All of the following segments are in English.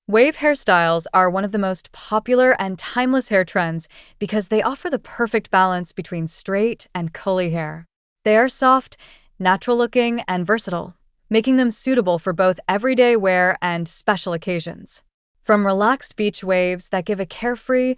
Wave hairstyles are one of the most popular and timeless hair trends because they offer the perfect balance between straight and curly hair. They are soft, natural-looking, and versatile, making them suitable for both everyday wear and special occasions. From relaxed beach waves that give a carefree,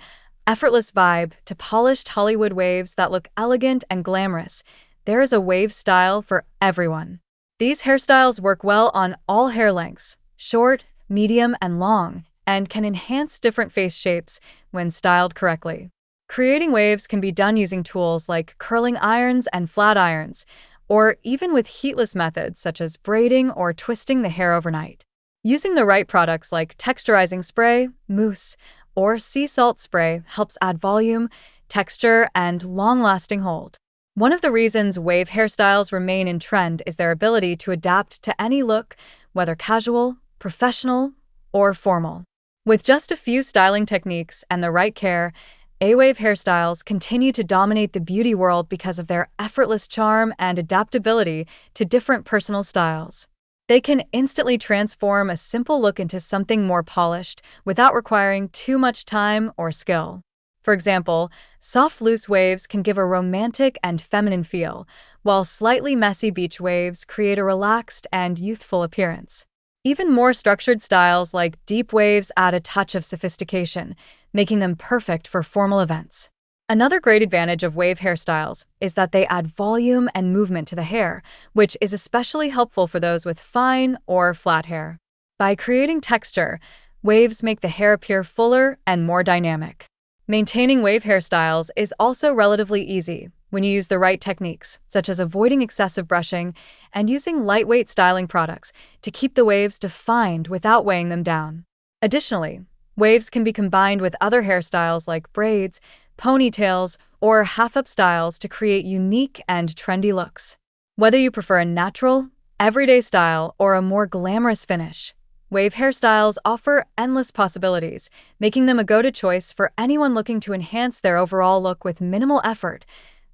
effortless vibe to polished Hollywood waves that look elegant and glamorous, there is a wave style for everyone. These hairstyles work well on all hair lengths, short, medium, and long, and can enhance different face shapes when styled correctly. Creating waves can be done using tools like curling irons and flat irons, or even with heatless methods such as braiding or twisting the hair overnight. Using the right products like texturizing spray, mousse, or sea salt spray helps add volume, texture, and long-lasting hold. One of the reasons wave hairstyles remain in trend is their ability to adapt to any look, whether casual, professional, or formal. With just a few styling techniques and the right care, A-wave hairstyles continue to dominate the beauty world because of their effortless charm and adaptability to different personal styles. They can instantly transform a simple look into something more polished without requiring too much time or skill. For example, soft loose waves can give a romantic and feminine feel, while slightly messy beach waves create a relaxed and youthful appearance. Even more structured styles like deep waves add a touch of sophistication, making them perfect for formal events. Another great advantage of wave hairstyles is that they add volume and movement to the hair, which is especially helpful for those with fine or flat hair. By creating texture, waves make the hair appear fuller and more dynamic. Maintaining wave hairstyles is also relatively easy when you use the right techniques, such as avoiding excessive brushing and using lightweight styling products to keep the waves defined without weighing them down. Additionally, waves can be combined with other hairstyles like braids, ponytails, or half-up styles to create unique and trendy looks. Whether you prefer a natural, everyday style or a more glamorous finish, wave hairstyles offer endless possibilities, making them a go-to choice for anyone looking to enhance their overall look with minimal effort.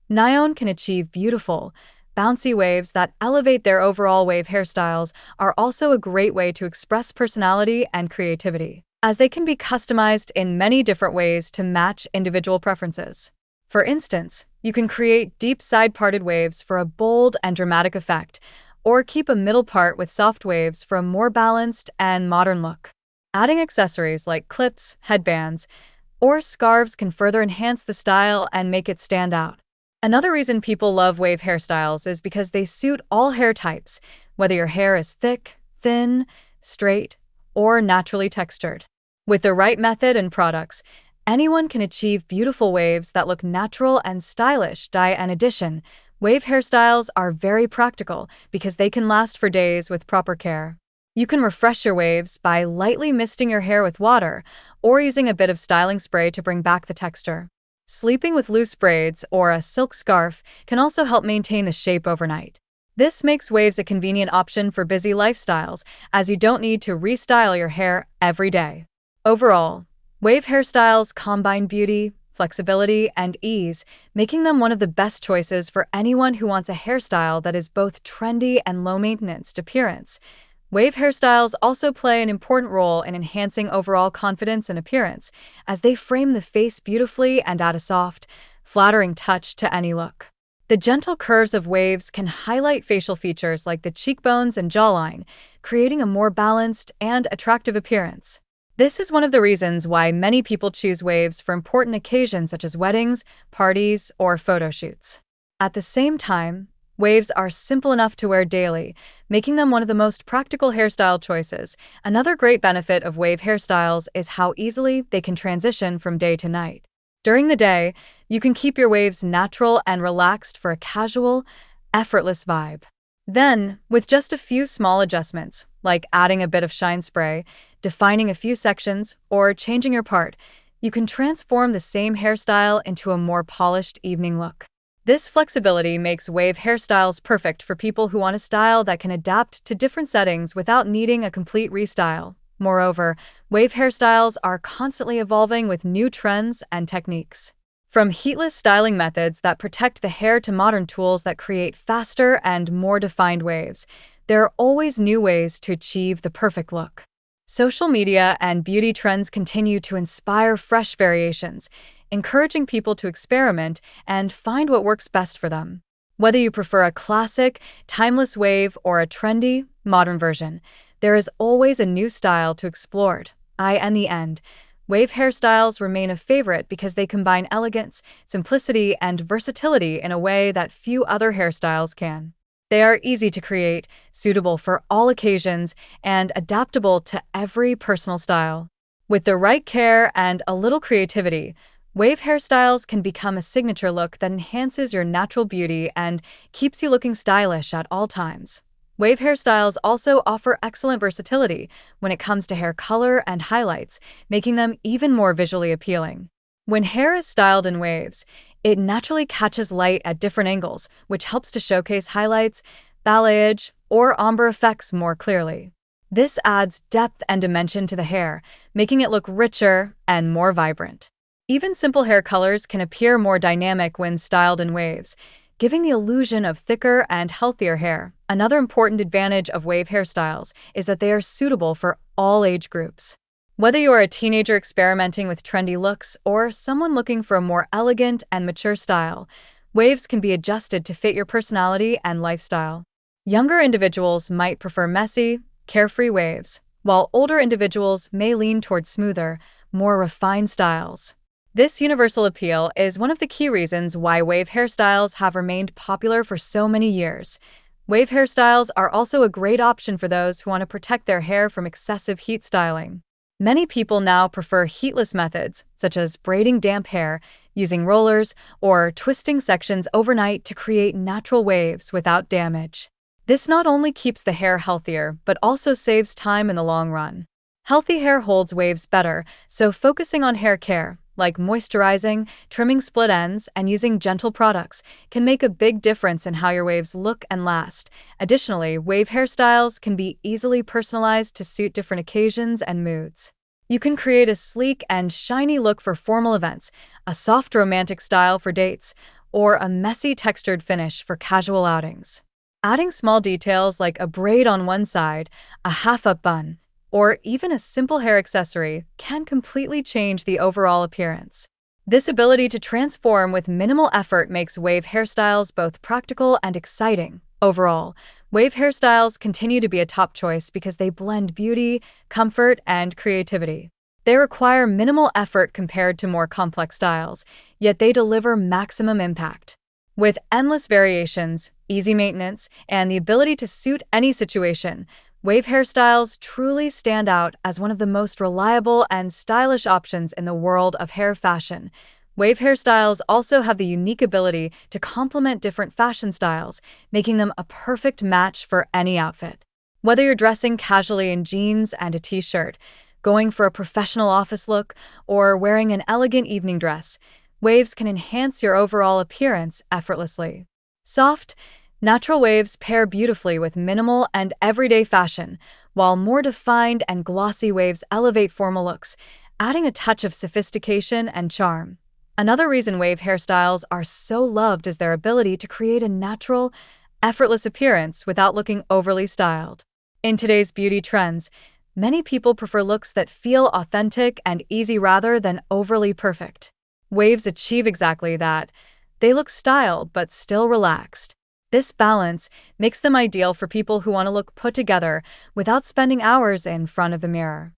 Nyon can achieve beautiful, bouncy waves that elevate their overall wave hairstyles are also a great way to express personality and creativity, as they can be customized in many different ways to match individual preferences. For instance, you can create deep side-parted waves for a bold and dramatic effect, or keep a middle part with soft waves for a more balanced and modern look. Adding accessories like clips, headbands, or scarves can further enhance the style and make it stand out. Another reason people love wave hairstyles is because they suit all hair types, whether your hair is thick, thin, straight, or naturally textured. With the right method and products, anyone can achieve beautiful waves that look natural and stylish. In addition, wave hairstyles are very practical because they can last for days with proper care. You can refresh your waves by lightly misting your hair with water or using a bit of styling spray to bring back the texture. Sleeping with loose braids or a silk scarf can also help maintain the shape overnight. This makes waves a convenient option for busy lifestyles, as you don't need to restyle your hair every day. Overall, wave hairstyles combine beauty, flexibility, and ease, making them one of the best choices for anyone who wants a hairstyle that is both trendy and low-maintenance appearance. Wave hairstyles also play an important role in enhancing overall confidence and appearance, as they frame the face beautifully and add a soft, flattering touch to any look. The gentle curves of waves can highlight facial features like the cheekbones and jawline, creating a more balanced and attractive appearance. This is one of the reasons why many people choose waves for important occasions such as weddings, parties, or photo shoots. At the same time, waves are simple enough to wear daily, making them one of the most practical hairstyle choices. Another great benefit of wave hairstyles is how easily they can transition from day to night. During the day, you can keep your waves natural and relaxed for a casual, effortless vibe. Then, with just a few small adjustments, like adding a bit of shine spray, defining a few sections, or changing your part, you can transform the same hairstyle into a more polished evening look. This flexibility makes wave hairstyles perfect for people who want a style that can adapt to different settings without needing a complete restyle. Moreover, wave hairstyles are constantly evolving with new trends and techniques. From heatless styling methods that protect the hair to modern tools that create faster and more defined waves, there are always new ways to achieve the perfect look. Social media and beauty trends continue to inspire fresh variations, encouraging people to experiment and find what works best for them. Whether you prefer a classic, timeless wave or a trendy, modern version, there is always a new style to explore. In the end, wave hairstyles remain a favorite because they combine elegance, simplicity, and versatility in a way that few other hairstyles can. They are easy to create, suitable for all occasions, and adaptable to every personal style. With the right care and a little creativity, wave hairstyles can become a signature look that enhances your natural beauty and keeps you looking stylish at all times. Wave hairstyles also offer excellent versatility when it comes to hair color and highlights, making them even more visually appealing. When hair is styled in waves, it naturally catches light at different angles, which helps to showcase highlights, balayage, or ombre effects more clearly. This adds depth and dimension to the hair, making it look richer and more vibrant. Even simple hair colors can appear more dynamic when styled in waves, giving the illusion of thicker and healthier hair. Another important advantage of wave hairstyles is that they are suitable for all age groups. Whether you are a teenager experimenting with trendy looks or someone looking for a more elegant and mature style, waves can be adjusted to fit your personality and lifestyle. Younger individuals might prefer messy, carefree waves, while older individuals may lean towards smoother, more refined styles. This universal appeal is one of the key reasons why wave hairstyles have remained popular for so many years. Wave hairstyles are also a great option for those who want to protect their hair from excessive heat styling. Many people now prefer heatless methods, such as braiding damp hair, using rollers, or twisting sections overnight to create natural waves without damage. This not only keeps the hair healthier, but also saves time in the long run. Healthy hair holds waves better, so focusing on hair care, like moisturizing, trimming split ends, and using gentle products, can make a big difference in how your waves look and last. Additionally, wave hairstyles can be easily personalized to suit different occasions and moods. You can create a sleek and shiny look for formal events, a soft romantic style for dates, or a messy textured finish for casual outings. Adding small details like a braid on one side, a half-up bun, or even a simple hair accessory can completely change the overall appearance. This ability to transform with minimal effort makes wave hairstyles both practical and exciting. Overall, wave hairstyles continue to be a top choice because they blend beauty, comfort, and creativity. They require minimal effort compared to more complex styles, yet they deliver maximum impact. With endless variations, easy maintenance, and the ability to suit any situation, wave hairstyles truly stand out as one of the most reliable and stylish options in the world of hair fashion. Wave hairstyles also have the unique ability to complement different fashion styles, making them a perfect match for any outfit. Whether you're dressing casually in jeans and a t-shirt, going for a professional office look, or wearing an elegant evening dress, waves can enhance your overall appearance effortlessly. Soft, natural waves pair beautifully with minimal and everyday fashion, while more defined and glossy waves elevate formal looks, adding a touch of sophistication and charm. Another reason wave hairstyles are so loved is their ability to create a natural, effortless appearance without looking overly styled. In today's beauty trends, many people prefer looks that feel authentic and easy rather than overly perfect. Waves achieve exactly that. They look styled but still relaxed. This balance makes them ideal for people who want to look put together without spending hours in front of the mirror.